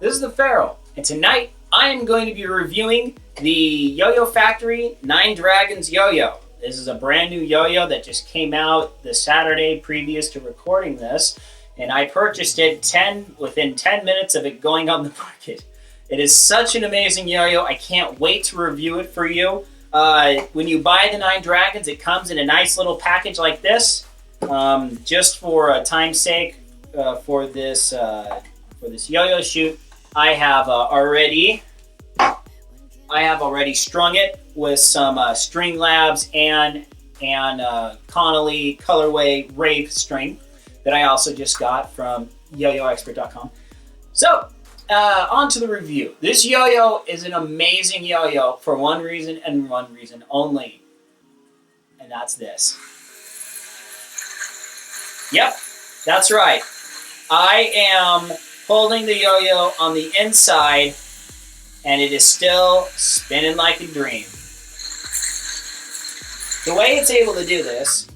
This is the Pharaoh, and tonight I am going to be reviewing the Yoyofactory 9 Dragons Yo-Yo. This is a brand new yo-yo that just came out the Saturday previous to recording this, and I purchased it within 10 minutes of it going on the market. It is such an amazing yo-yo. I can't wait to review it for you. When you buy the 9 Dragons, it comes in a nice little package like this. Just for time's sake, for this yo-yo shoot, I have already strung it with some String-Labs and Connolly colorway rave string that I also just got from yoyoexpert.com. So, on to the review. This yo-yo is an amazing yo-yo for one reason and one reason only, and that's this. Yep, that's right. I am holding the yo-yo on the inside, and it is still spinning like a dream. The way it's able to do this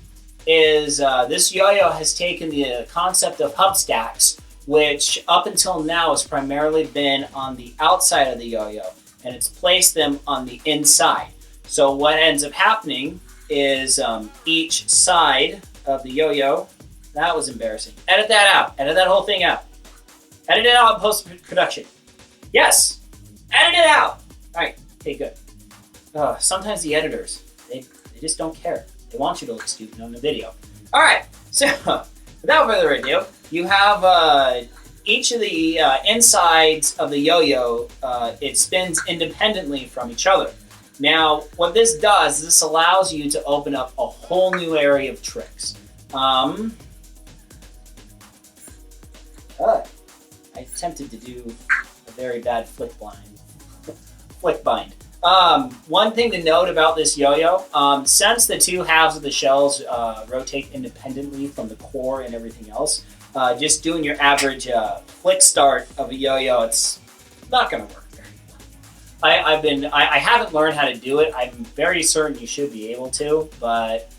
is this yo-yo has taken the concept of hubstacks, which up until now has primarily been on the outside of the yo-yo, and it's placed them on the inside. So what ends up happening is each side of the yo-yo, that was embarrassing. Edit that out. Edit that whole thing out. Edit it out in post-production. Yes. Edit it out. All right. Okay, good. Sometimes the editors, they just don't care. They want you to look stupid on the video. All right. So without further ado, you have each of the insides of the yo-yo. It spins independently from each other. Now, what this does is this allows you to open up a whole new area of tricks. I attempted to do a very bad flick bind. One thing to note about this yo-yo, since the two halves of the shells rotate independently from the core and everything else, just doing your average flick start of a yo-yo, it's not going to work very well. I haven't learned how to do it. I'm very certain you should be able to, but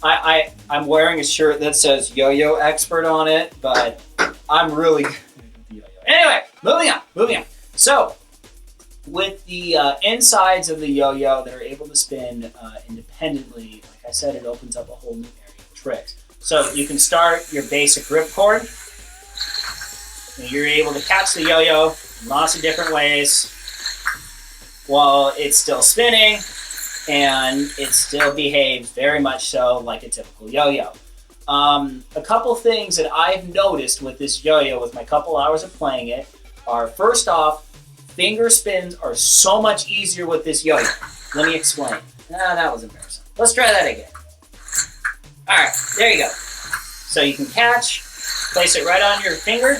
I'm wearing a shirt that says Yo-Yo Expert on it, but I'm really good at the yo-yo. Anyway, moving on. So, with the insides of the yo-yo that are able to spin independently, like I said, it opens up a whole new area of tricks. So you can start your basic ripcord, and you're able to catch the yo-yo in lots of different ways while it's still spinning, and it still behaves very much so like a typical yo-yo. A couple things that I've noticed with this yo-yo with my couple hours of playing it are, first off, finger spins are so much easier with this yo-yo. Let me explain. That was embarrassing. Let's try that again. All right, there you go. So you can catch, place it right on your finger.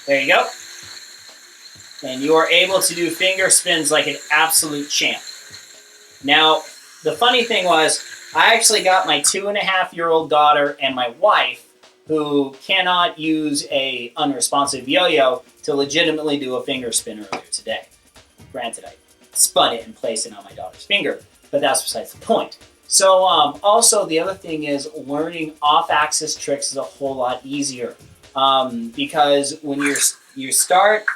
There you go. And you are able to do finger spins like an absolute champ. Now, the funny thing was, I actually got my 2.5-year-old daughter and my wife, who cannot use a unresponsive yo-yo, to legitimately do a finger spin earlier today. Granted, I spun it and placed it on my daughter's finger, but that's besides the point. So also the other thing is learning off-axis tricks is a whole lot easier, because when you start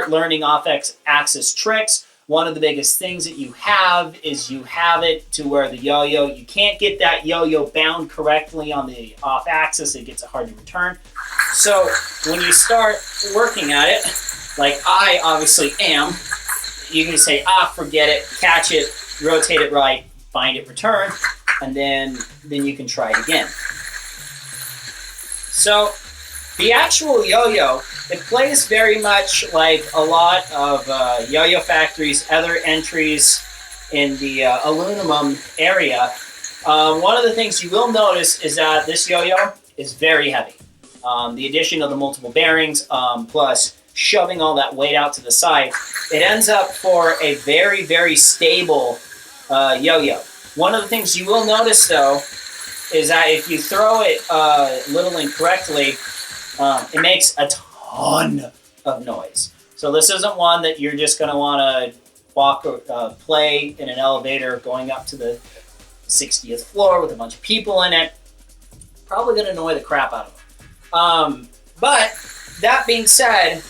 learning off-axis tricks, one of the biggest things that you have is you have it to where the yo-yo, you can't get that yo-yo bound correctly on the off-axis. It gets hard to return. So when you start working at it, like I obviously am, you can say, forget it, catch it, rotate it right, find it, return, and then you can try it again. So the actual yo-yo, it plays very much like a lot of Yoyofactory's other entries in the aluminum area. One of the things you will notice is that this yo-yo is very heavy. The addition of the multiple bearings, plus shoving all that weight out to the side, it ends up for a very, very stable yo-yo. One of the things you will notice, though, is that if you throw it a little incorrectly, it makes a ton of noise. So this isn't one that you're just going to want to walk or play in an elevator going up to the 60th floor with a bunch of people in it. Probably going to annoy the crap out of them. But that being said,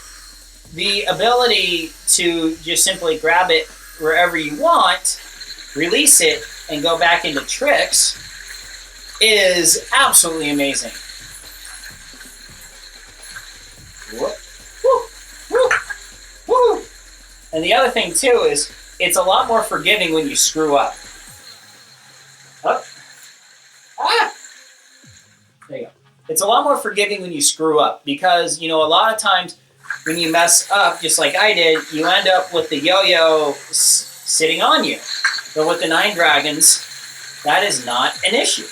the ability to just simply grab it wherever you want, release it, and go back into tricks is absolutely amazing. Whoop, whoop, whoop, whoop. And the other thing too is it's a lot more forgiving when you screw up. Oh. Ah! There you go. It's a lot more forgiving when you screw up because, you know, a lot of times when you mess up, just like I did, you end up with the yo-yo sitting on you. But with the 9 Dragons, that is not an issue.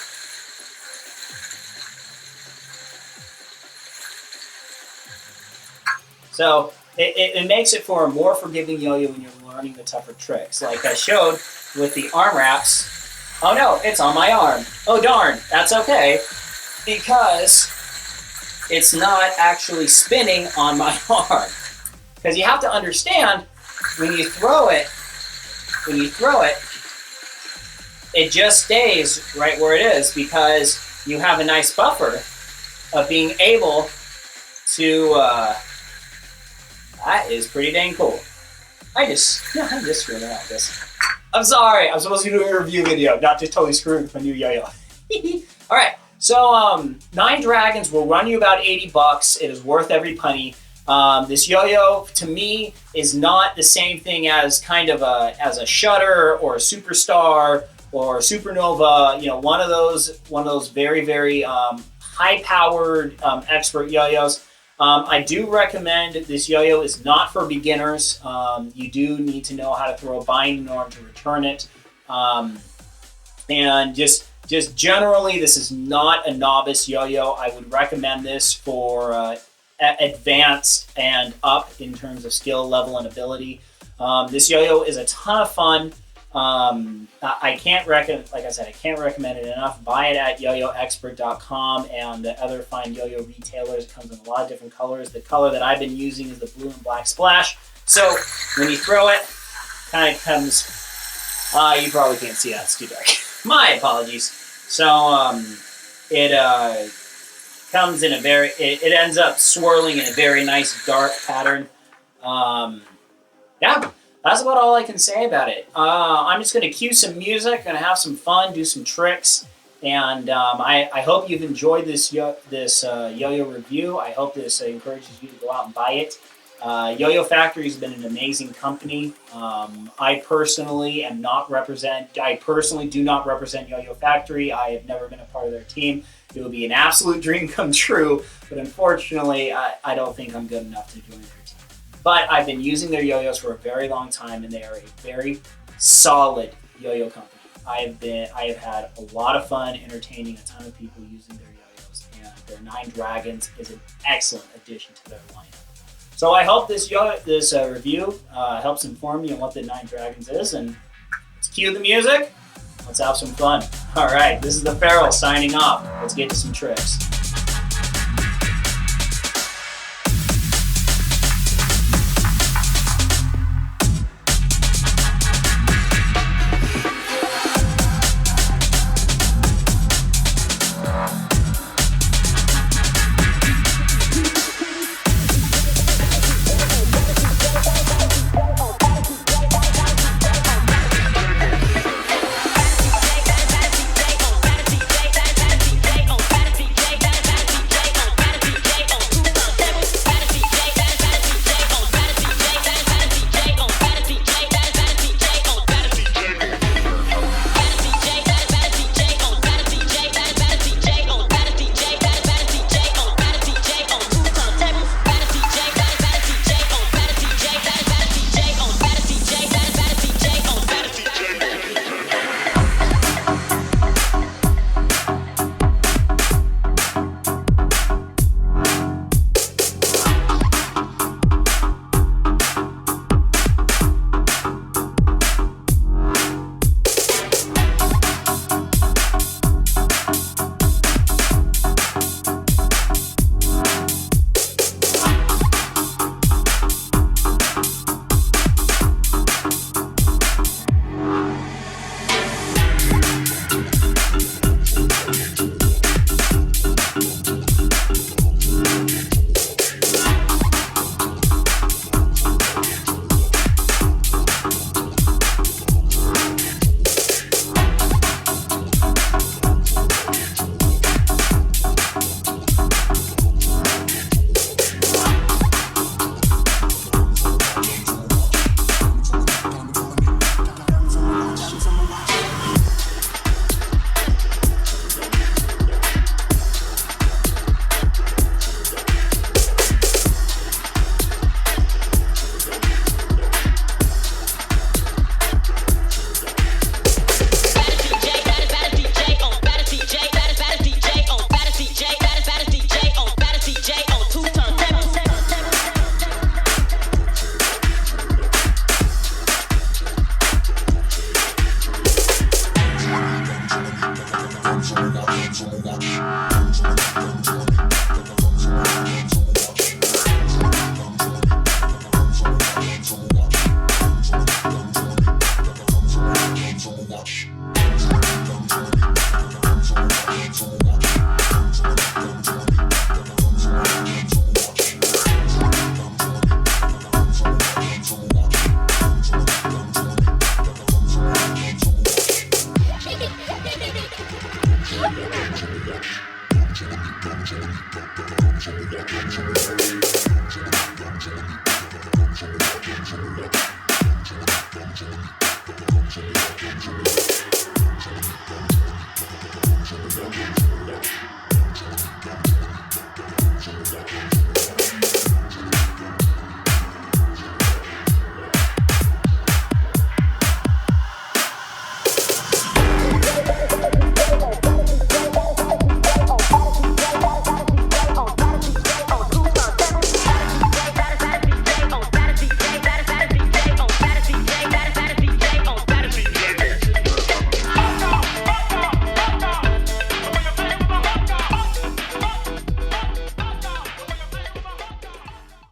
So it makes it for a more forgiving yo-yo when you're learning the tougher tricks. Like I showed with the arm wraps. Oh no, it's on my arm. Oh darn, that's okay. Because it's not actually spinning on my arm. Because you have to understand, when you throw it, it just stays right where it is because you have a nice buffer of being able to, that is pretty dang cool. I just screwed around this. I'm sorry, I'm supposed to do a review video, not just totally screwing with my new yo-yo. All right, so 9 Dragons will run you about $80. It is worth every penny. This yo-yo, to me, is not the same thing as kind of as a Shutter or a Superstar or a Supernova. You know, one of those very, very high-powered expert yo-yos. I do recommend this yo-yo is not for beginners. You do need to know how to throw a bind in order to return it. And just generally, this is not a novice yo-yo. I would recommend this for advanced and up in terms of skill level and ability. This yo-yo is a ton of fun. I can't recommend, like I said, I can't recommend it enough. Buy it at yoyoexpert.com and the other fine yo-yo retailers. It comes in a lot of different colors. The color that I've been using is the blue and black splash. So when you throw it, kind of comes, you probably can't see that, it's too dark. My apologies. So it comes in a very, it ends up swirling in a very nice dark pattern. Yeah. That's about all I can say about it. I'm just going to cue some music, going to have some fun, do some tricks, and I hope you've enjoyed this yo-yo review. I hope this encourages you to go out and buy it. Yoyofactory has been an amazing company. I personally do not represent Yoyofactory. I have never been a part of their team. It would be an absolute dream come true, but unfortunately, I don't think I'm good enough to join their team. But I've been using their yo-yos for a very long time, and they are a very solid yo-yo company. I have had a lot of fun entertaining a ton of people using their yo-yos, and their 9 Dragons is an excellent addition to their lineup. So I hope this review helps inform you on what the 9 Dragons is, and let's cue the music. Let's have some fun. All right, this is the Feral signing off. Let's get to some tricks. Yoyo.